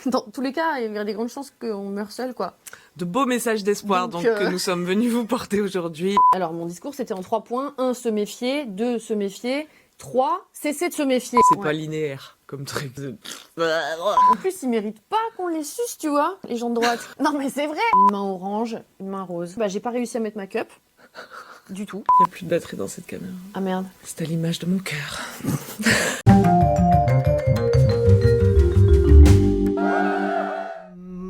Dans tous les cas, il y a des grandes chances qu'on meure seul, quoi. De beaux messages d'espoir donc, que nous sommes venus vous porter aujourd'hui. Alors, mon discours, c'était en 3 points. 1, se méfier. 2, se méfier. 3, cesser de se méfier. C'est pas linéaire comme truc de... En plus, ils méritent pas qu'on les suce, tu vois, les gens de droite. Non, mais c'est vrai. Une main orange, une main rose. Bah, j'ai pas réussi à mettre ma cup. Du tout. Il y a plus de batterie dans cette caméra. Ah merde. C'est à l'image de mon cœur.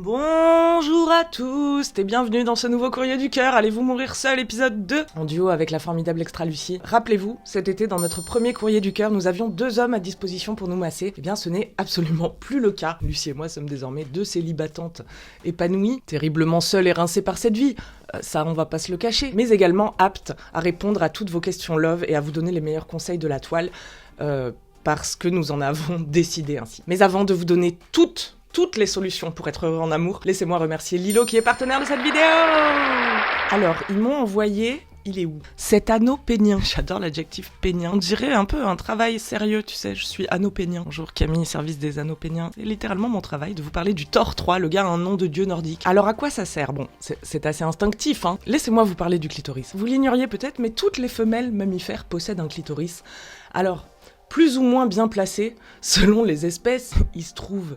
Bonjour à tous et bienvenue dans ce nouveau Courrier du Cœur. Allez-vous mourir seul, épisode 2, en duo avec la formidable Extra Lucie. Rappelez-vous, cet été, dans notre premier Courrier du Cœur, nous avions 2 hommes à disposition pour nous masser. Eh bien, ce n'est absolument plus le cas. Lucie et moi sommes désormais 2 célibatantes épanouies, terriblement seules et rincées par cette vie. Ça, on va pas se le cacher. Mais également aptes à répondre à toutes vos questions love et à vous donner les meilleurs conseils de la toile, parce que nous en avons décidé ainsi. Mais avant de vous donner toutes les solutions pour être heureux en amour, laissez-moi remercier Lilo qui est partenaire de cette vidéo. Alors, ils m'ont envoyé... Il est où? Cet anneau pénien. J'adore l'adjectif pénien. On dirait un peu un travail sérieux, tu sais, je suis anneau pénien. Bonjour Camille, service des anneaux péniens. C'est littéralement mon travail de vous parler du Thor 3, le gars a un nom de dieu nordique. Alors à quoi ça sert? Bon, c'est assez instinctif, hein. Laissez-moi vous parler du clitoris. Vous l'ignoriez peut-être, mais toutes les femelles mammifères possèdent un clitoris. Alors, plus ou moins bien placé, selon les espèces, il se trouve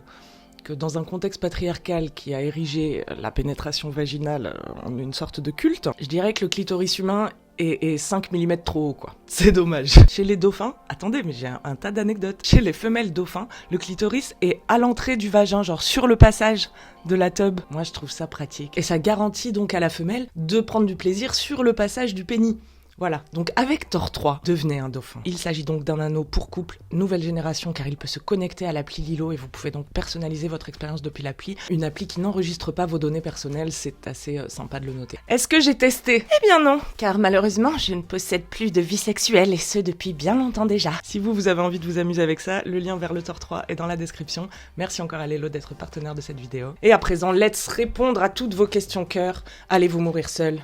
que dans un contexte patriarcal qui a érigé la pénétration vaginale en une sorte de culte, je dirais que le clitoris humain est 5 mm trop haut, quoi. C'est dommage. Chez les dauphins, attendez, mais j'ai un tas d'anecdotes. Chez les femelles dauphins, le clitoris est à l'entrée du vagin, genre sur le passage de la tub. Moi, je trouve ça pratique. Et ça garantit donc à la femelle de prendre du plaisir sur le passage du pénis. Voilà, donc avec Thor 3, devenez un dauphin. Il s'agit donc d'un anneau pour couple, nouvelle génération, car il peut se connecter à l'appli Lilo et vous pouvez donc personnaliser votre expérience depuis l'appli. Une appli qui n'enregistre pas vos données personnelles, c'est assez sympa de le noter. Est-ce que j'ai testé? Eh bien non, car malheureusement, je ne possède plus de vie sexuelle et ce depuis bien longtemps déjà. Si vous avez envie de vous amuser avec ça, le lien vers le Thor 3 est dans la description. Merci encore à Lelo d'être partenaire de cette vidéo. Et à présent, let's répondre à toutes vos questions cœur. Allez-vous mourir seul?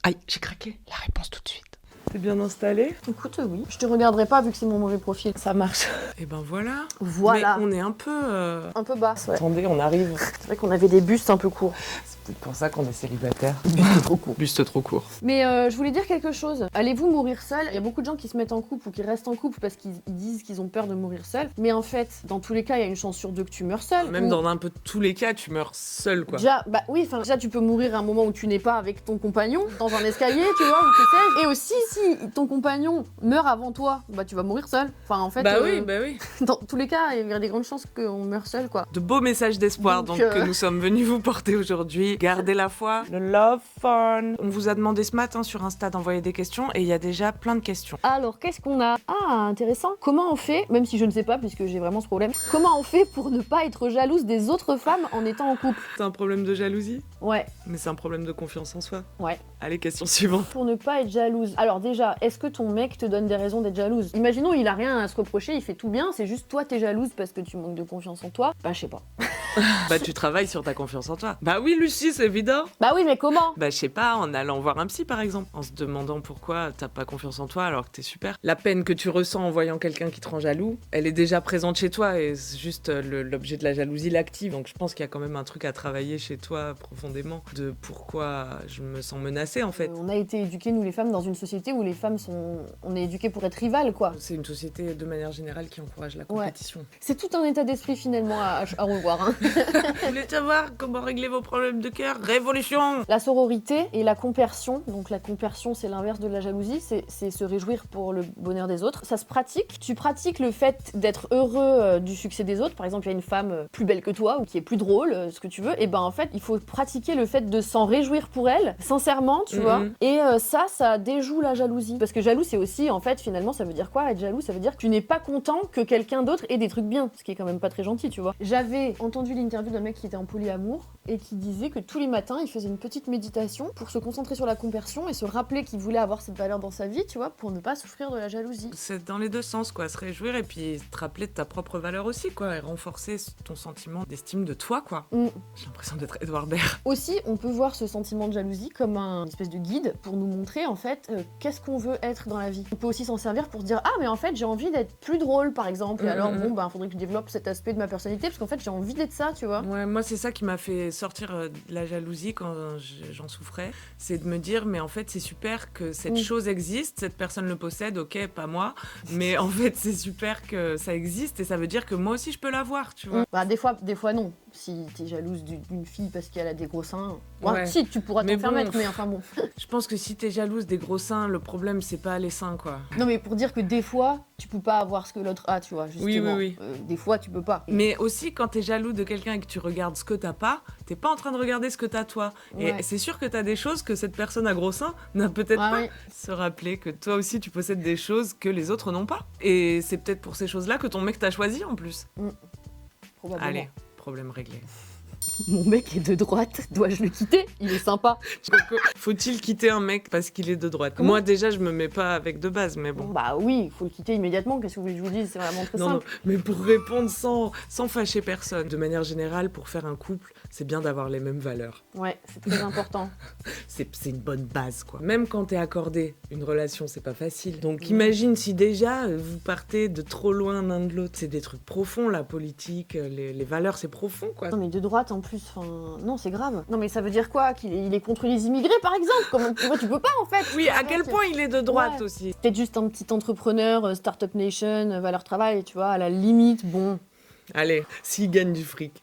Aïe, j'ai craqué. La réponse tout de suite. T'es bien installé? Écoute, oui. Je te regarderai pas vu que c'est mon mauvais profil. Ça marche. Et ben voilà. Voilà. Mais on est un peu... Un peu basse, ouais. Attendez, on arrive. C'est vrai qu'on avait des bustes un peu courts. C'est peut-être pour ça qu'on est célibataire. Buste trop court. Buste trop court. Mais je voulais dire quelque chose. Allez-vous mourir seul? Il y a beaucoup de gens qui se mettent en couple ou qui restent en couple parce qu'ils disent qu'ils ont peur de mourir seul. Mais en fait, dans tous les cas, il y a une chance sur 2 que tu meurs seul. Même dans un peu tous les cas, tu meurs seul, quoi. Déjà, bah oui, déjà tu peux mourir à un moment où tu n'es pas avec ton compagnon, dans un escalier, tu vois, ou que sais-je. Et aussi, si ton compagnon meurt avant toi, bah tu vas mourir seul. Enfin, en fait... Bah oui. Dans tous les cas, il y a des grandes chances qu'on meure seul, quoi. De beaux messages d'espoir, donc que nous sommes venus vous porter aujourd'hui. Gardez la foi. Le love fun. On vous a demandé ce matin sur Insta d'envoyer des questions et il y a déjà plein de questions. Alors, qu'est-ce qu'on a? Ah, intéressant. Comment on fait, même si je ne sais pas puisque j'ai vraiment ce problème, comment on fait pour ne pas être jalouse des autres femmes en étant en couple? C'est un problème de jalousie? Ouais. Mais c'est un problème de confiance en soi. Ouais. Allez, question suivante. Pour ne pas être jalouse. Alors déjà, est-ce que ton mec te donne des raisons d'être jalouse? Imaginons, il a rien à se reprocher, il fait tout bien, c'est juste toi t'es jalouse parce que tu manques de confiance en toi. Bah je sais pas. Bah tu travailles sur ta confiance en toi. Bah oui Lucie, c'est évident. Bah oui, mais comment? Bah je sais pas, en allant voir un psy par exemple, en se demandant pourquoi t'as pas confiance en toi alors que t'es super. La peine que tu ressens en voyant quelqu'un qui te rend jaloux, elle est déjà présente chez toi et c'est juste l'objet de la jalousie l'active. Donc je pense qu'il y a quand même un truc à travailler chez toi profondément de pourquoi je me sens menacée en fait. On a été éduqués, nous les femmes, dans une société où les femmes on est éduquées pour être rivales, quoi. C'est une société de manière générale qui encourage la compétition. Ouais. C'est tout un état d'esprit finalement à revoir. Hein. Vous voulez savoir comment régler vos problèmes de cœur? Révolution! La sororité et la compersion. Donc la compersion, c'est l'inverse de la jalousie, c'est se réjouir pour le bonheur des autres. Ça se pratique. Tu pratiques le fait d'être heureux du succès des autres. Par exemple, il y a une femme plus belle que toi ou qui est plus drôle, ce que tu veux. Et ben en fait, il faut pratiquer le fait de s'en réjouir pour elle, sincèrement, tu vois. Et ça déjoue la jalousie. Parce que jaloux, c'est aussi, en fait, finalement, ça veut dire quoi? Être jaloux, ça veut dire que tu n'es pas content que quelqu'un d'autre ait des trucs bien. Ce qui est quand même pas très gentil, tu vois. J'avais entendu l'interview d'un mec qui était en polyamour et qui disait que tous les matins, il faisait une petite méditation pour se concentrer sur la conversion et se rappeler qu'il voulait avoir cette valeur dans sa vie, tu vois, pour ne pas souffrir de la jalousie. C'est dans les deux sens, quoi. Se réjouir et puis te rappeler de ta propre valeur aussi, quoi. Et renforcer ton sentiment d'estime de toi, quoi. J'ai l'impression d'être Edouard Baird. Aussi, on peut voir ce sentiment de jalousie comme une espèce de guide pour nous montrer, en fait, qu'est-ce qu'on veut être dans la vie. On peut aussi s'en servir pour dire « Ah, mais en fait, j'ai envie d'être plus drôle, par exemple. Et alors, bon, faudrait que je développe cet aspect de ma personnalité, parce qu'en fait, j'ai envie d'être ça. ça, tu vois. Ouais, moi c'est ça qui m'a fait sortir de la jalousie quand j'en souffrais, c'est de me dire mais en fait c'est super que cette chose existe, cette personne le possède, ok, pas moi, mais en fait c'est super que ça existe et ça veut dire que moi aussi je peux l'avoir, tu vois. Bah des fois non. Si t'es jalouse d'une fille parce qu'elle a des gros seins, Ouais. si tu pourras t'en faire bon, mettre, mais enfin bon. Je pense que si t'es jalouse des gros seins, le problème c'est pas les seins quoi. Non mais pour dire que des fois, tu peux pas avoir ce que l'autre a, tu vois, justement. Oui. Des fois, tu peux pas. Mais aussi quand t'es jaloux de quelqu'un et que tu regardes ce que t'as pas, t'es pas en train de regarder ce que t'as toi. Ouais. Et c'est sûr que t'as des choses que cette personne à gros seins n'a peut-être pas. Oui. Se rappeler que toi aussi tu possèdes des choses que les autres n'ont pas. Et c'est peut-être pour ces choses-là que ton mec t'a choisi en plus. Probablement. Allez, problème réglé. Mon mec est de droite, dois-je le quitter? Il est sympa. Faut-il quitter un mec parce qu'il est de droite? Comment? Moi déjà je me mets pas avec de base, mais bon. Bah oui, il faut le quitter immédiatement, qu'est-ce que vous voulez que je vous dise? C'est vraiment très Non, simple. mais pour répondre sans fâcher personne, de manière générale, pour faire un couple, c'est bien d'avoir les mêmes valeurs. Ouais, c'est très important. C'est une bonne base, quoi. Même quand t'es accordé, une relation, c'est pas facile. Donc imagine si déjà vous partez de trop loin l'un de l'autre. C'est des trucs profonds, la politique, les valeurs, c'est profond, quoi. Non mais de droite en plus, enfin... Non, c'est grave. Non mais ça veut dire quoi? Il est contre les immigrés par exemple? Comment tu peux pas en fait? Oui, à quel point il est de droite aussi. Peut-être juste un petit entrepreneur, Startup Nation, valeur travail, tu vois, à la limite, bon... Allez, s'il gagne du fric.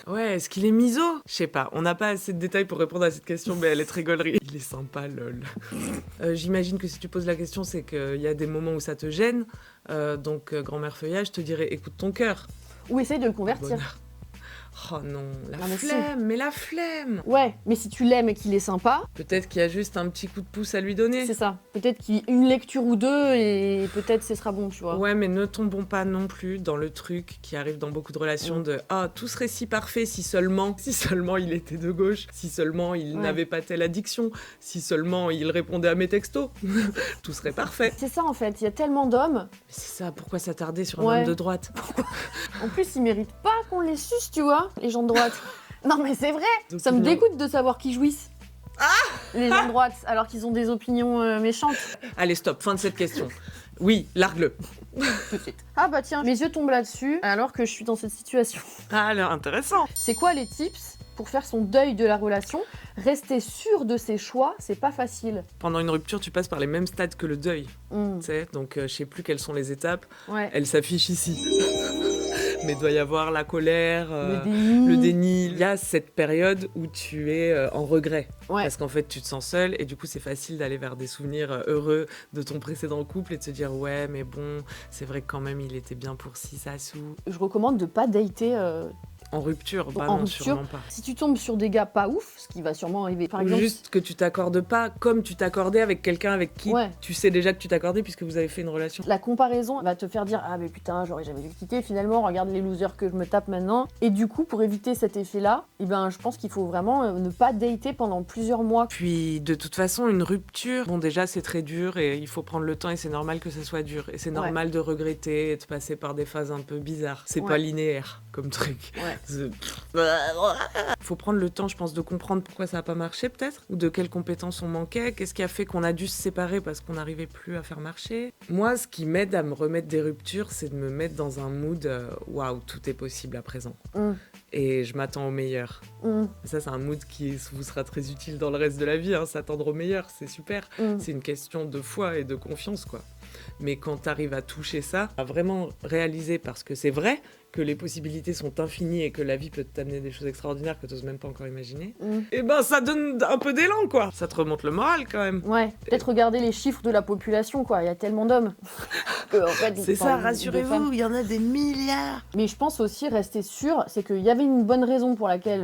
Ouais, est-ce qu'il est miso? Je sais pas, on n'a pas assez de détails pour répondre à cette question, mais elle est très gaulerie. Il est sympa, lol. J'imagine que si tu poses la question, c'est qu'il y a des moments où ça te gêne. Donc, grand-mère Feuillage, je te dirais, écoute ton cœur. Ou essaye de le convertir. Bonheur. Oh non, mais flemme, mais la flemme. Ouais, mais si tu l'aimes et qu'il est sympa... Peut-être qu'il y a juste un petit coup de pouce à lui donner. C'est ça. Peut-être qu'une lecture ou deux et peut-être ce sera bon, tu vois. Ouais, mais ne tombons pas non plus dans le truc qui arrive dans beaucoup de relations de « Ah, tout serait si parfait si seulement il était de gauche, si seulement il n'avait pas telle addiction, si seulement il répondait à mes textos, tout serait parfait. » C'est ça en fait, il y a tellement d'hommes. Mais c'est ça, pourquoi s'attarder sur un homme de droite? En plus, ils méritent pas qu'on les suce, tu vois, les gens de droite. Non mais c'est vrai. Donc, Ça me dégoûte de savoir qu'ils jouissent. Les gens de droite, alors qu'ils ont des opinions méchantes. Allez, stop, fin de cette question. Oui, largue-le. Tout de suite. Ah bah tiens, mes yeux tombent là-dessus alors que je suis dans cette situation. Ah, alors intéressant. C'est quoi les tips pour faire son deuil de la relation? Rester sûr de ses choix, c'est pas facile. Pendant une rupture, tu passes par les mêmes stades que le deuil. Tu sais, donc je sais plus quelles sont les étapes. Ouais. Elles s'affichent ici. Mais il doit y avoir la colère, le déni. Il y a cette période où tu es en regret. Ouais. Parce qu'en fait, tu te sens seule et du coup, c'est facile d'aller vers des souvenirs heureux de ton précédent couple et de se dire « Ouais, mais bon, c'est vrai que quand même, il était bien pour ci, ça, sous. » Je recommande de pas dater... En rupture, bah en non, rupture. sûrement pas. Si tu tombes sur des gars pas ouf, ce qui va sûrement arriver, par Ou exemple... juste que tu t'accordes pas comme tu t'accordais avec quelqu'un avec qui tu sais déjà que tu t'accordais puisque vous avez fait une relation. La comparaison va te faire dire « Ah mais putain, j'aurais jamais dû le quitter, finalement, regarde les losers que je me tape maintenant. » Et du coup, pour éviter cet effet-là, eh ben, je pense qu'il faut vraiment ne pas dater pendant plusieurs mois. Puis, de toute façon, une rupture, bon déjà, c'est très dur et il faut prendre le temps et c'est normal que ça soit dur. Et c'est normal de regretter et de passer par des phases un peu bizarres. C'est pas linéaire comme truc. Faut prendre le temps, je pense, de comprendre pourquoi ça a pas marché peut-être, ou de quelles compétences on manquait, qu'est-ce qui a fait qu'on a dû se séparer parce qu'on n'arrivait plus à faire marcher. Moi, ce qui m'aide à me remettre des ruptures, c'est de me mettre dans un mood waouh, tout est possible à présent. Et je m'attends au meilleur. Ça, c'est un mood qui vous sera très utile dans le reste de la vie, hein, s'attendre au meilleur, c'est super. C'est une question de foi et de confiance, quoi. Mais quand t'arrives à toucher ça, à vraiment réaliser, parce que c'est vrai que les possibilités sont infinies et que la vie peut t'amener des choses extraordinaires que t'oses même pas encore imaginer, et ben ça donne un peu d'élan, quoi. Ça te remonte le moral, quand même. Ouais, peut-être regarder les chiffres de la population, quoi. Il y a tellement d'hommes. En fait, c'est ça, rassurez-vous, il y en a des milliards. Mais je pense aussi, rester sûr, c'est qu'il y avait une bonne raison pour laquelle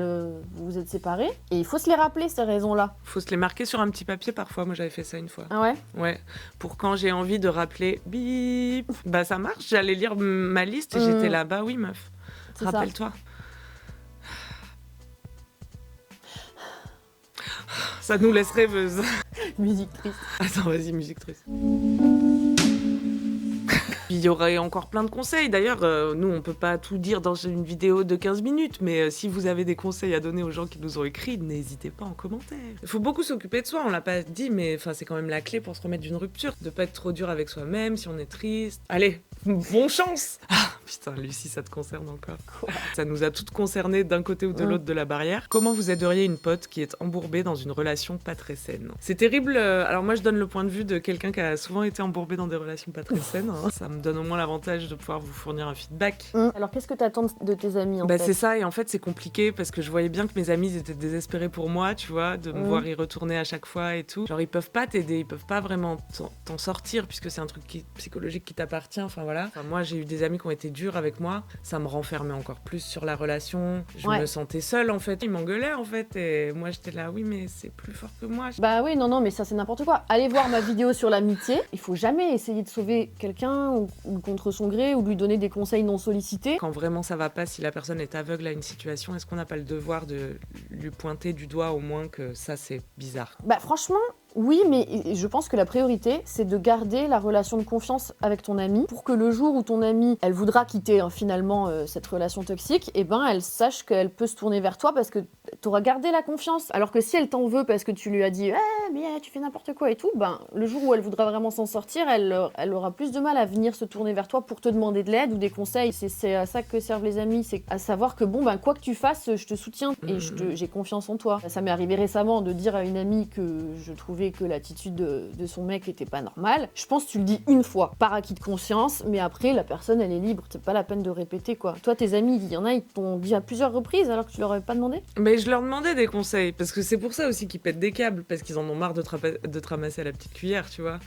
vous vous êtes séparés. Et il faut se les rappeler, ces raisons-là. Faut se les marquer sur un petit papier, parfois. Moi, j'avais fait ça une fois. Ah ouais? Ouais. Pour quand j'ai envie de rappeler, bip, bah ça marche. J'allais lire ma liste et j'étais là, bah oui, meuf. Rappelle-toi. Ça nous laisse rêveuses. Musique triste. Attends, vas-y, musique triste. Il y aurait encore plein de conseils. D'ailleurs, nous, on peut pas tout dire dans une vidéo de 15 minutes, mais si vous avez des conseils à donner aux gens qui nous ont écrit, n'hésitez pas en commentaire. Il faut beaucoup s'occuper de soi, on l'a pas dit, mais c'est quand même la clé pour se remettre d'une rupture. De pas être trop dur avec soi-même si on est triste. Allez, bonne chance. Putain, Lucie, ça te concerne encore. Quoi ? Ça nous a toutes concernées d'un côté ou de l'autre de la barrière. Comment vous aideriez une pote qui est embourbée dans une relation pas très saine ? C'est terrible. Alors moi, je donne le point de vue de quelqu'un qui a souvent été embourbé dans des relations pas très saines. Ça me donne au moins l'avantage de pouvoir vous fournir un feedback. Alors, qu'est-ce que t'attends de tes amis, en fait ? C'est ça, et en fait, c'est compliqué parce que je voyais bien que mes amis étaient désespérés pour moi, tu vois, de me voir y retourner à chaque fois et tout. Genre, ils peuvent pas t'aider, ils peuvent pas vraiment t'en sortir puisque c'est un truc psychologique qui t'appartient, enfin voilà. Enfin, moi, j'ai eu des amis qui ont été durs avec moi, ça me renfermait encore plus sur la relation. Je me sentais seule, en fait. Ils m'engueulaient, en fait, et moi, j'étais là, oui, mais c'est plus fort que moi. Bah oui, non, mais ça, c'est n'importe quoi. Allez voir ma vidéo sur l'amitié. Il faut jamais essayer de sauver quelqu'un ou contre son gré ou de lui donner des conseils non sollicités. Quand vraiment ça va pas, si la personne est aveugle à une situation, est-ce qu'on n'a pas le devoir de lui pointer du doigt au moins que ça, c'est bizarre ? Bah franchement, oui, mais je pense que la priorité, c'est de garder la relation de confiance avec ton amie pour que le jour où ton amie, elle voudra quitter finalement cette relation toxique, elle sache qu'elle peut se tourner vers toi parce que t'auras gardé la confiance. Alors que si elle t'en veut parce que tu lui as dit « mais tu fais n'importe quoi et tout », le jour où elle voudra vraiment s'en sortir, elle aura plus de mal à venir se tourner vers toi pour te demander de l'aide ou des conseils. C'est à ça que servent les amis, c'est à savoir que quoi que tu fasses, je te soutiens et j'ai confiance en toi. Ça m'est arrivé récemment de dire à une amie que je trouvais que l'attitude de son mec était pas normale. Je pense que tu le dis une fois, par acquis de conscience, mais après, la personne, elle est libre. C'est pas la peine de répéter, quoi. Toi, tes amis, il y en a, ils t'ont dit à plusieurs reprises alors que tu leur avais pas demandé ? Mais je leur demandais des conseils, parce que c'est pour ça aussi qu'ils pètent des câbles, parce qu'ils en ont marre de te ramasser à la petite cuillère, tu vois.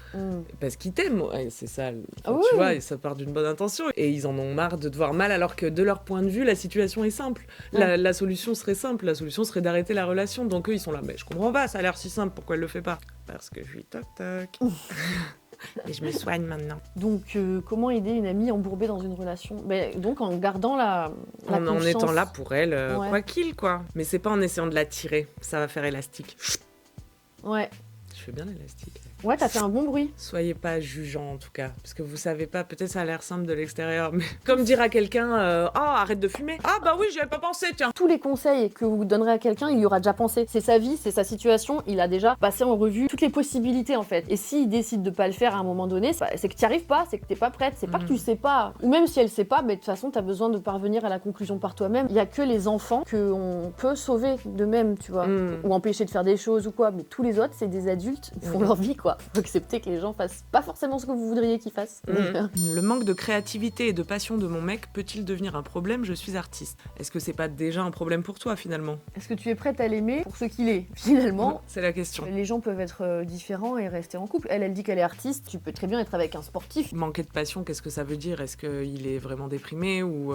Parce qu'ils t'aiment, ouais, c'est ça. Tu vois, et ça part d'une bonne intention. Et ils en ont marre de te voir mal, alors que de leur point de vue, la situation est simple. La solution serait simple. La solution serait d'arrêter la relation. Donc eux, ils sont là, mais je comprends pas, ça a l'air si simple, pourquoi elle le fait pas ? Parce que je suis toc-toc. Et je me soigne maintenant. Donc, comment aider une amie embourbée dans une relation ? Donc, en gardant la confiance. En étant là pour elle, quoi qu'il, quoi. Mais c'est pas en essayant de la tirer, ça va faire élastique. Ouais. Je fais bien l'élastique. Ouais, t'as fait un bon bruit. Soyez pas jugeant en tout cas, parce que vous savez pas, peut-être ça a l'air simple de l'extérieur, mais comme dire à quelqu'un arrête de fumer. Ah bah oui, j'y avais pas pensé, tiens. Tous les conseils que vous donnerez à quelqu'un, il y aura déjà pensé. C'est sa vie, c'est sa situation, il a déjà passé en revue toutes les possibilités en fait. Et s'il décide de pas le faire à un moment donné, c'est que t'y arrives pas, c'est que t'es pas prête, c'est pas que tu sais pas. Ou même si elle sait pas, mais de toute façon, t'as besoin de parvenir à la conclusion par toi-même. Il y a que les enfants qu'on peut sauver d'eux-mêmes, tu vois, ou empêcher de faire des choses ou quoi. Mais tous les autres, c'est des adultes, ils font leur vie quoi. Faut accepter que les gens fassent pas forcément ce que vous voudriez qu'ils fassent. Le manque de créativité et de passion de mon mec peut-il devenir un problème ? Je suis artiste. Est-ce que c'est pas déjà un problème pour toi finalement ? Est-ce que tu es prête à l'aimer pour ce qu'il est finalement ? C'est la question. Les gens peuvent être différents et rester en couple. Elle dit qu'elle est artiste, tu peux très bien être avec un sportif. Manquer de passion, qu'est-ce que ça veut dire ? Est-ce qu'il est vraiment déprimé ou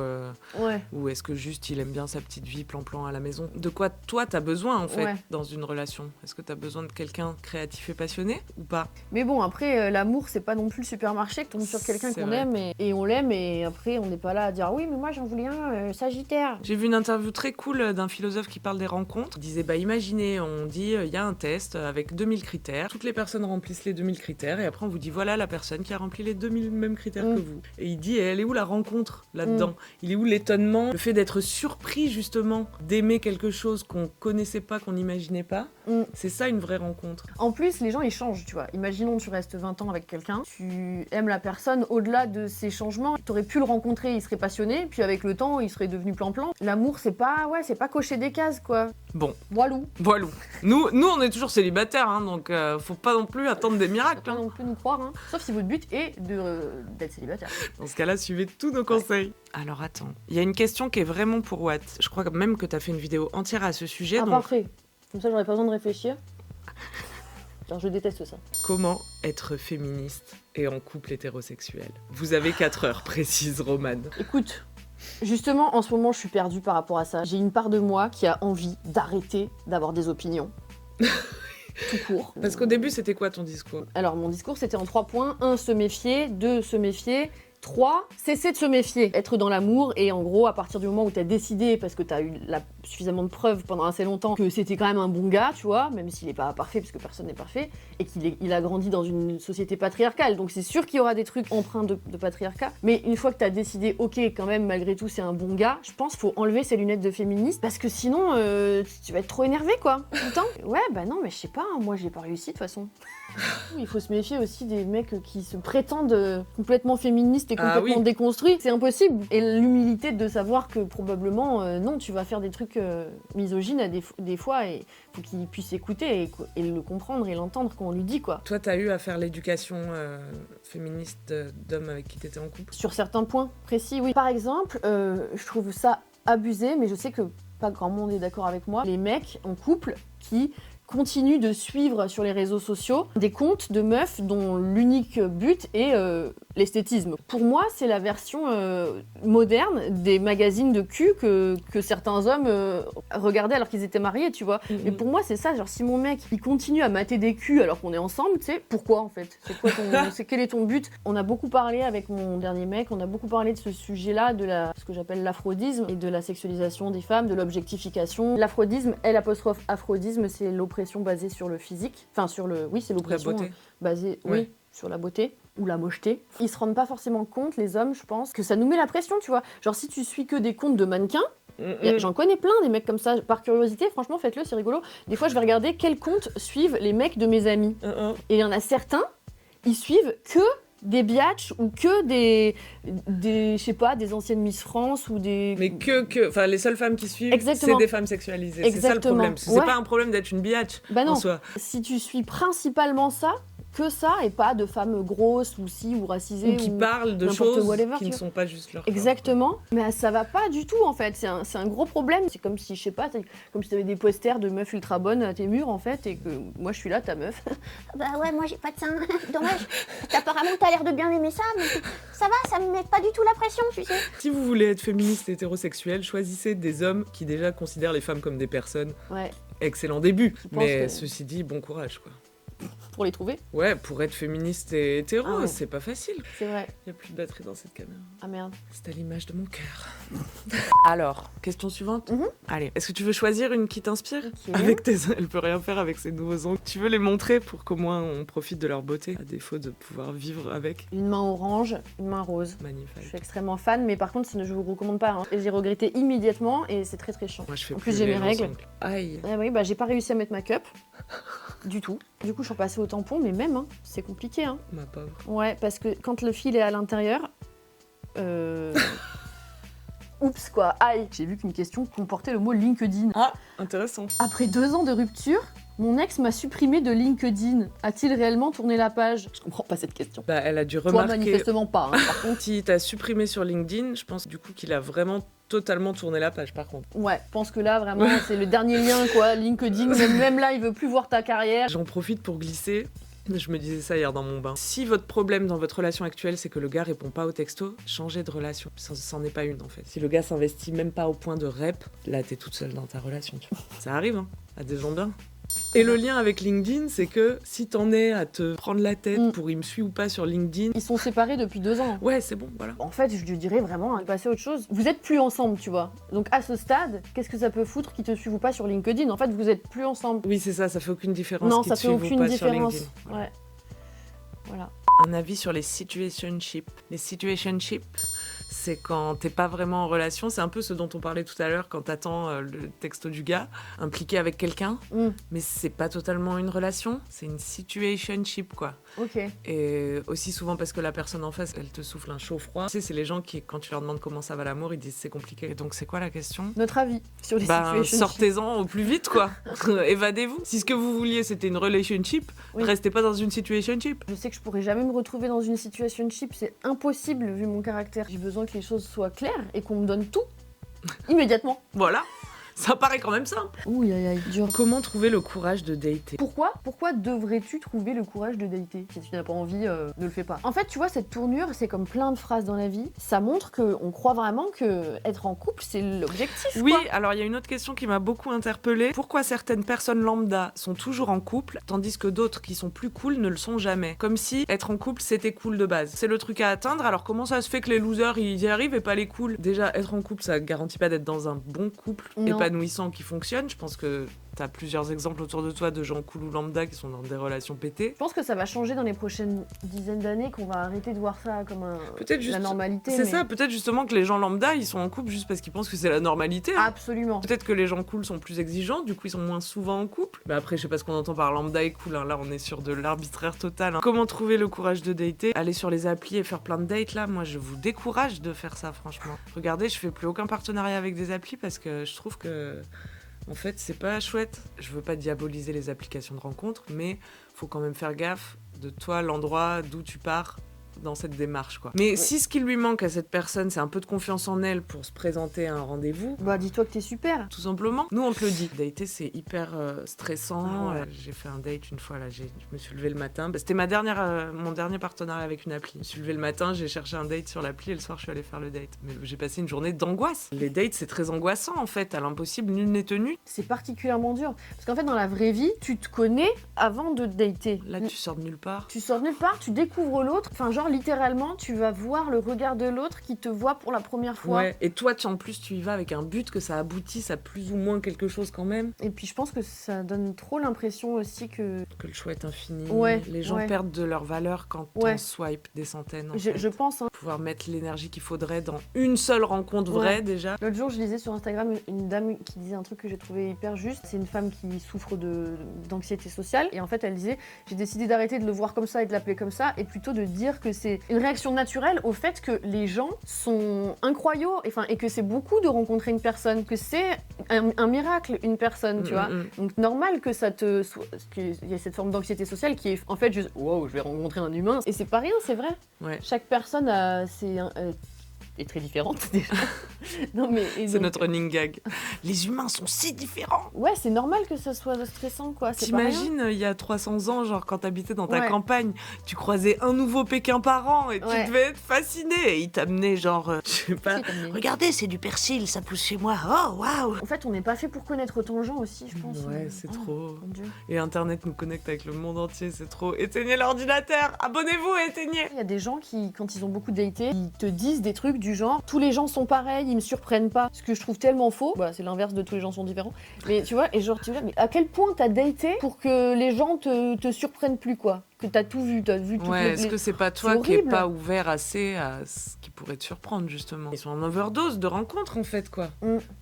est-ce que juste il aime bien sa petite vie plan-plan à la maison ? De quoi toi t'as besoin en fait dans une relation ? Est-ce que t'as besoin de quelqu'un créatif et passionné ou pas ? Mais bon, après, l'amour, c'est pas non plus le supermarché que tombe sur quelqu'un qu'on aime et on l'aime et après, on n'est pas là à dire oui, mais moi j'en voulais un Sagittaire. J'ai vu une interview très cool d'un philosophe qui parle des rencontres. Il disait, imaginez, on dit, il y a un test avec 2000 critères. Toutes les personnes remplissent les 2000 critères et après on vous dit, voilà la personne qui a rempli les 2000 mêmes critères que vous. Et il dit, elle est où la rencontre là-dedans ? Il est où l'étonnement ? Le fait d'être surpris justement, d'aimer quelque chose qu'on connaissait pas, qu'on n'imaginait pas. C'est ça une vraie rencontre. En plus, les gens ils changent, tu vois. Imaginons tu restes 20 ans avec quelqu'un, tu aimes la personne au-delà de ses changements. T'aurais pu le rencontrer, il serait passionné, puis avec le temps, il serait devenu plan-plan. L'amour, c'est pas cocher des cases, quoi. Bon. Voilou. Nous, on est toujours célibataires, hein, donc faut pas non plus attendre des miracles. Faut pas non plus nous croire, hein. Sauf si votre but est d'être célibataire. Dans ce cas-là, suivez tous nos conseils. Alors attends, il y a une question qui est vraiment pour Watt. Je crois même que t'as fait une vidéo entière à ce sujet. Donc... Parfait. Comme ça, j'aurais pas besoin de réfléchir. Genre, je déteste ça. Comment être féministe et en couple hétérosexuel ? Vous avez 4 heures, précise Romane. Écoute, justement, en ce moment, je suis perdue par rapport à ça. J'ai une part de moi qui a envie d'arrêter d'avoir des opinions. Tout court. Parce qu'au début, c'était quoi ton discours ? Alors, mon discours, c'était en 3 points. 1, se méfier. 2, se méfier. 3, cesser de se méfier, être dans l'amour et en gros à partir du moment où t'as décidé, parce que t'as eu suffisamment de preuves pendant assez longtemps que c'était quand même un bon gars, tu vois, même s'il est pas parfait parce que personne n'est parfait, et qu'il a grandi dans une société patriarcale, donc c'est sûr qu'il y aura des trucs empreints de patriarcat, mais une fois que t'as décidé, ok quand même malgré tout c'est un bon gars, je pense faut enlever ses lunettes de féministe, parce que sinon tu vas être trop énervé quoi, tout le temps. Ouais bah non mais je sais pas, moi j'ai pas réussi de toute façon. Il faut se méfier aussi des mecs qui se prétendent complètement féministes et complètement déconstruit, c'est impossible. Et l'humilité de savoir que probablement, non, tu vas faire des trucs misogynes des fois, et faut qu'il puisse écouter et le comprendre et l'entendre quand on lui dit, quoi. Toi, t'as eu à faire l'éducation féministe d'hommes avec qui t'étais en couple? Sur certains points précis, oui. Par exemple, je trouve ça abusé, mais je sais que pas grand monde est d'accord avec moi, les mecs en couple qui continuent de suivre sur les réseaux sociaux des comptes de meufs dont l'unique but est l'esthétisme. Pour moi, c'est la version moderne des magazines de cul que certains hommes regardaient alors qu'ils étaient mariés, tu vois. Mais pour moi, c'est ça. Genre, si mon mec, il continue à mater des culs alors qu'on est ensemble, tu sais, pourquoi en fait? Quel est ton but? On a beaucoup parlé avec mon dernier mec, on a beaucoup parlé de ce sujet-là, ce que j'appelle l'aphrodisme et de la sexualisation des femmes, de l'objectification. L'aphrodisme, aphrodisme, c'est l'oppression basée sur le physique. Enfin, c'est l'oppression basée, sur la beauté ou la mocheté. Ils se rendent pas forcément compte, les hommes, je pense, que ça nous met la pression, tu vois. Genre, si tu suis que des comptes de mannequins, j'en connais plein des mecs comme ça. Par curiosité, franchement, faites-le, c'est rigolo. Des fois, je vais regarder quels comptes suivent les mecs de mes amis. Et il y en a certains, ils suivent que des biatchs ou que des je sais pas, des anciennes Miss France ou des... Mais enfin, les seules femmes qui suivent, c'est des femmes sexualisées. Exactement. C'est ça le problème. C'est pas un problème d'être une biatch en soi. Si tu suis principalement ça, que ça, et pas de femmes grosses ou racisées. Ou qui parlent de choses qui ne sont pas juste leur corps. Exactement. Mais ça va pas du tout, en fait. C'est un gros problème. C'est comme si, je sais pas, comme si t'avais des posters de meufs ultra bonnes à tes murs, en fait, et que moi, je suis là, ta meuf. Bah ouais, moi, j'ai pas de sein. Dommage. Apparemment, t'as l'air de bien aimer ça, mais ça va, ça me met pas du tout la pression, tu sais. Si vous voulez être féministe et hétérosexuel, choisissez des hommes qui déjà considèrent les femmes comme des personnes. Ouais. Excellent début. Mais ceci dit, bon courage, quoi. Pour les trouver? Ouais, pour être féministe et hétéro, c'est pas facile. C'est vrai. Il y a plus de batterie dans cette caméra. Ah merde. C'est à l'image de mon cœur. Alors, question suivante. Allez, est-ce que tu veux choisir une qui t'inspire? Avec Elle peut rien faire avec ses nouveaux ongles. Tu veux les montrer pour qu'au moins on profite de leur beauté, à défaut de pouvoir vivre avec? Une main orange, une main rose. Magnifique. Je suis extrêmement fan, mais par contre, je vous recommande pas. Et j'ai regretté immédiatement et c'est très très chiant. Moi, je fais en plus, j'ai mes règles. Aïe. Ah oui, j'ai pas réussi à mettre ma cup. Du tout. Du coup, je suis passée au tampon, mais même, c'est compliqué. Ma pauvre. Ouais, parce que quand le fil est à l'intérieur... Oups, quoi. Aïe. J'ai vu qu'une question comportait le mot LinkedIn. Ah, intéressant. Après 2 ans de rupture, mon ex m'a supprimé de LinkedIn. A-t-il réellement tourné la page? Je comprends pas cette question. Bah, elle a dû remarquer... Toi, manifestement pas. Par contre, si t'as supprimé sur LinkedIn, je pense du coup qu'il a vraiment totalement tourné la page, par contre. Ouais, je pense que là, vraiment, c'est le dernier lien, quoi. LinkedIn, même là, il veut plus voir ta carrière. J'en profite pour glisser. Je me disais ça hier dans mon bain. Si votre problème dans votre relation actuelle, c'est que le gars répond pas au texto, changez de relation. C'en est pas une, en fait. Si le gars s'investit même pas au point de rep, là, t'es toute seule dans ta relation, tu vois. Ça arrive, à des gens bien. Et le lien avec LinkedIn, c'est que si t'en es à te prendre la tête pour il me suit ou pas sur LinkedIn... Ils sont séparés depuis 2 ans. Ouais, c'est bon, voilà. En fait, je dirais vraiment, passer à autre chose. Vous êtes plus ensemble, tu vois. Donc à ce stade, qu'est-ce que ça peut foutre qu'ils te suivent ou pas sur LinkedIn? En fait, vous êtes plus ensemble. Oui, c'est ça fait aucune différence. Non, ça fait aucune différence. Ouais. Voilà. Un avis sur les situationships. Les situationships, c'est quand t'es pas vraiment en relation. C'est un peu ce dont on parlait tout à l'heure quand t'attends le texto du gars, impliqué avec quelqu'un. Mais c'est pas totalement une relation, c'est une situationship, quoi. Ok. Et aussi souvent parce que la personne en face, elle te souffle un chaud-froid. Tu sais, c'est les gens qui, quand tu leur demandes comment ça va l'amour, ils disent c'est compliqué. Et donc c'est quoi la question? Notre avis sur les situationships. Sortez-en au plus vite, quoi. Évadez-vous. Si ce que vous vouliez c'était une relationship, restez pas dans une situationship. Je sais que je pourrais jamais me retrouver dans une situationship, c'est impossible vu mon caractère. J'ai besoin que les choses soient claires et qu'on me donne tout immédiatement. Voilà. Ça paraît quand même simple. Ouh, aïe, dur. Comment trouver le courage de dater? Pourquoi devrais-tu trouver le courage de dater? Si tu n'as pas envie, ne le fais pas. En fait, tu vois, cette tournure, c'est comme plein de phrases dans la vie. Ça montre qu'on croit vraiment que être en couple, c'est l'objectif. Oui, quoi. Alors il y a une autre question qui m'a beaucoup interpellée. Pourquoi certaines personnes lambda sont toujours en couple, tandis que d'autres qui sont plus cool ne le sont jamais? Comme si être en couple, c'était cool de base. C'est le truc à atteindre, alors comment ça se fait que les losers, ils y arrivent et pas les cools? Déjà, être en couple, ça garantit pas d'être dans un bon couple et pas épanouissant, qui fonctionne. Je pense que t'as plusieurs exemples autour de toi de gens cool ou lambda qui sont dans des relations pétées. Je pense que ça va changer dans les prochaines dizaines d'années, qu'on va arrêter de voir ça comme la normalité. C'est ça, peut-être justement que les gens lambda, ils sont en couple juste parce qu'ils pensent que c'est la normalité. Hein. Absolument. Peut-être que les gens cool sont plus exigeants, du coup ils sont moins souvent en couple. Mais après, je sais pas ce qu'on entend par lambda et cool, hein. Là on est sur de l'arbitraire total. Hein. Comment trouver le courage de dater? Aller sur les applis et faire plein de dates, là, moi je vous décourage de faire ça, franchement. Regardez, je fais plus aucun partenariat avec des applis parce que je trouve que... En fait, c'est pas chouette. Je veux pas diaboliser les applications de rencontres, mais faut quand même faire gaffe de toi, l'endroit d'où tu pars dans cette démarche, quoi. Mais si ce qui lui manque à cette personne, c'est un peu de confiance en elle pour se présenter à un rendez-vous... Bah, dis-toi que t'es super. Tout simplement. Nous, on te le dit. Dater, c'est hyper stressant. J'ai fait un date une fois, là. Je me suis levée le matin. Bah, c'était mon dernier partenariat avec une appli. Je me suis levée le matin, j'ai cherché un date sur l'appli et le soir, je suis allée faire le date. Mais j'ai passé une journée d'angoisse. Les dates, c'est très angoissant, en fait. À l'impossible, nul n'est tenu. C'est particulièrement dur. Parce qu'en fait, dans la vraie vie, tu te connais avant de dater. Là, tu sors de nulle part. Tu sors de nulle part, tu découvres l'autre. Enfin, genre, littéralement, tu vas voir le regard de l'autre qui te voit pour la première fois. Ouais, et toi, en plus, tu y vas avec un but que ça aboutisse à plus ou moins quelque chose quand même. Et puis, je pense que ça donne trop l'impression aussi que le choix est infini. Ouais, les gens perdent de leur valeur quand on swipe des centaines. Je pense. Hein. Pouvoir mettre l'énergie qu'il faudrait dans une seule rencontre vraie, déjà. L'autre jour, je lisais sur Instagram une dame qui disait un truc que j'ai trouvé hyper juste. C'est une femme qui souffre d'anxiété sociale. Et en fait, elle disait, j'ai décidé d'arrêter de le voir comme ça et de l'appeler comme ça, et plutôt de dire que c'est une réaction naturelle au fait que les gens sont incroyables, et que c'est beaucoup de rencontrer une personne, que c'est un miracle, une personne, tu vois. Donc normal que qu'il y ait cette forme d'anxiété sociale qui est en fait juste, wow, je vais rencontrer un humain. Et c'est pas rien, c'est vrai. Ouais. Chaque personne est très différente déjà. Non, mais, c'est notre running gag. Les humains sont si différents. Ouais, c'est normal que ça soit stressant, quoi. T'imagines, il y a 300 ans, genre quand t'habitais dans ta campagne, tu croisais un nouveau Pékin par an et tu devais être fasciné. Et il t'amenait genre, je sais pas, regardez, c'est du persil, ça pousse chez moi. Oh, waouh. En fait, on n'est pas fait pour connaître autant de gens aussi, je pense. Ouais, c'est trop. Mon Dieu. Et Internet nous connecte avec le monde entier, c'est trop. Éteignez l'ordinateur, abonnez-vous et éteignez. Il y a des gens qui, quand ils ont beaucoup daté, ils te disent des trucs du genre, tous les gens sont pareils, ils me surprennent pas. Ce que je trouve tellement faux. Bah, c'est l'inverse de tous les gens sont différents. Mais tu vois, et genre, tu vois, mais à quel point t'as daté pour que les gens te surprennent plus, quoi? Que t'as tout vu, toutes est-ce que c'est pas toi qui est pas ouvert assez à ce qui pourrait te surprendre, justement? Ils sont en overdose de rencontres, en fait, quoi.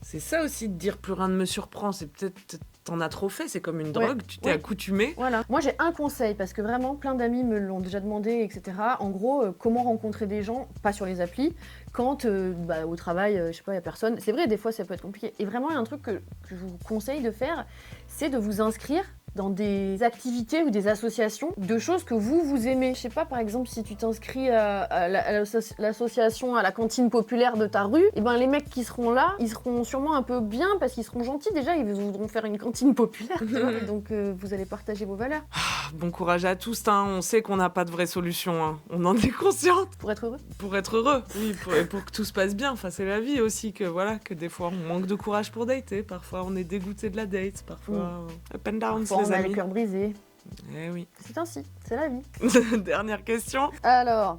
C'est ça aussi, de dire plus rien ne me surprend. C'est peut-être t'en as trop fait, c'est comme une drogue, tu t'es accoutumé. Voilà. Moi, j'ai un conseil, parce que vraiment, plein d'amis me l'ont déjà demandé, etc. En gros, comment rencontrer des gens, pas sur les applis, quand au travail, je sais pas, il y a personne. C'est vrai, des fois, ça peut être compliqué. Et vraiment, il y a un truc que je vous conseille de faire, c'est de vous inscrire dans des activités ou des associations de choses que vous aimez. Je sais pas, par exemple, si tu t'inscris à l'association à la cantine populaire de ta rue, et ben les mecs qui seront là, ils seront sûrement un peu bien parce qu'ils seront gentils. Déjà, ils voudront faire une cantine populaire, tu vois, et donc vous allez partager vos valeurs. Bon courage à tous, hein. On sait qu'on n'a pas de vraie solution, hein. On en est consciente. Pour être heureux. Pour être heureux, oui, pour que tout se passe bien. Enfin, c'est la vie aussi, que des fois on manque de courage pour dater, parfois on est dégoûté de la date, parfois up and down. On a le cœur brisé. Eh oui. C'est ainsi, c'est la vie. Dernière question. Alors,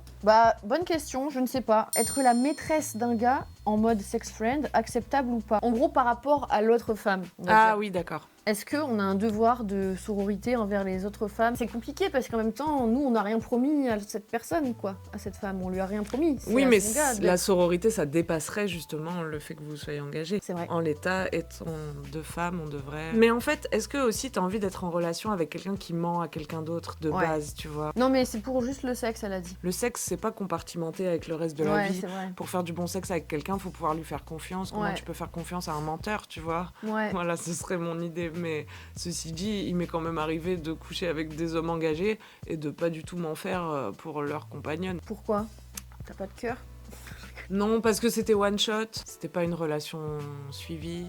bonne question, je ne sais pas. Être la maîtresse d'un gars en mode sex friend, acceptable ou pas? En gros, par rapport à l'autre femme. Oui, d'accord. Est-ce qu'on a un devoir de sororité envers les autres femmes? C'est compliqué parce qu'en même temps, nous, on n'a rien promis à cette personne, quoi, à cette femme. On lui a rien promis. Oui, mais la sororité, ça dépasserait justement le fait que vous soyez engagés. C'est vrai. En l'état, étant deux femmes, on devrait... Mais en fait, est-ce que aussi t'as envie d'être en relation avec quelqu'un qui ment à quelqu'un d'autre de base, tu vois? Non, mais c'est pour juste le sexe, elle a dit. Le sexe, c'est pas compartimenté avec le reste de la vie. C'est vrai. Pour faire du bon sexe avec quelqu'un, faut pouvoir lui faire confiance. Comment tu peux faire confiance à un menteur, tu vois? Voilà, ce serait mon idée. Mais ceci dit, il m'est quand même arrivé de coucher avec des hommes engagés et de pas du tout m'en faire pour leur compagnonne. Pourquoi? T'as pas de cœur? Non, parce que c'était one shot. C'était pas une relation suivie.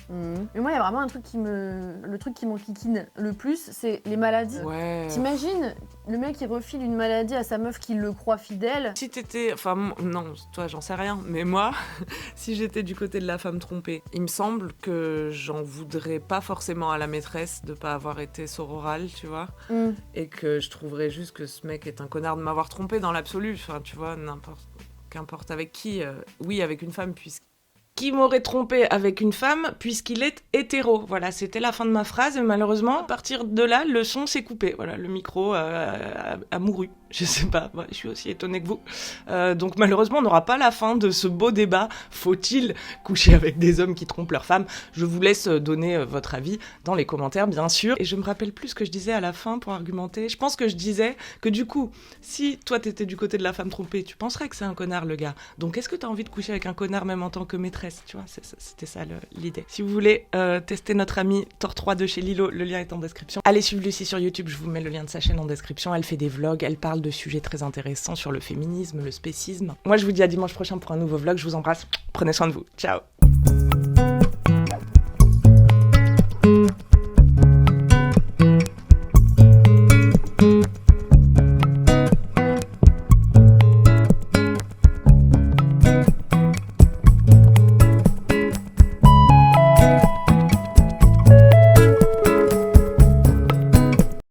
Mais moi, il y a vraiment le truc qui m'enquiquine le plus, c'est les maladies. Ouais. T'imagines, le mec, il refile une maladie à sa meuf qui le croit fidèle. Si t'étais... Enfin, non, toi, j'en sais rien. Mais moi, si j'étais du côté de la femme trompée, il me semble que j'en voudrais pas forcément à la maîtresse de pas avoir été sororale, tu vois. Et que je trouverais juste que ce mec est un connard de m'avoir trompé dans l'absolu. Enfin, tu vois, qu'importe avec qui. Oui, avec une femme, puisque qui m'aurait trompé avec une femme puisqu'il est hétéro. Voilà, c'était la fin de ma phrase et malheureusement, à partir de là, le son s'est coupé. Voilà, le micro a mouru. Je sais pas, je suis aussi étonnée que vous. Donc malheureusement, on n'aura pas la fin de ce beau débat. Faut-il coucher avec des hommes qui trompent leurs femmes ? Je vous laisse donner votre avis dans les commentaires, bien sûr. Et je me rappelle plus ce que je disais à la fin pour argumenter. Je pense que je disais que du coup, si toi t'étais du côté de la femme trompée, tu penserais que c'est un connard le gars. Donc est-ce que t'as envie de coucher avec un connard même en tant que maîtresse ? Tu vois, c'était ça l'idée. Si vous voulez tester notre amie Thor 3 de chez Lilo, le lien est en description. Allez suivre Lucie sur YouTube, je vous mets le lien de sa chaîne en description. Elle fait des vlogs, elle parle de sujets très intéressants sur le féminisme, le spécisme. Moi je vous dis à dimanche prochain pour un nouveau vlog, je vous embrasse, prenez soin de vous, ciao.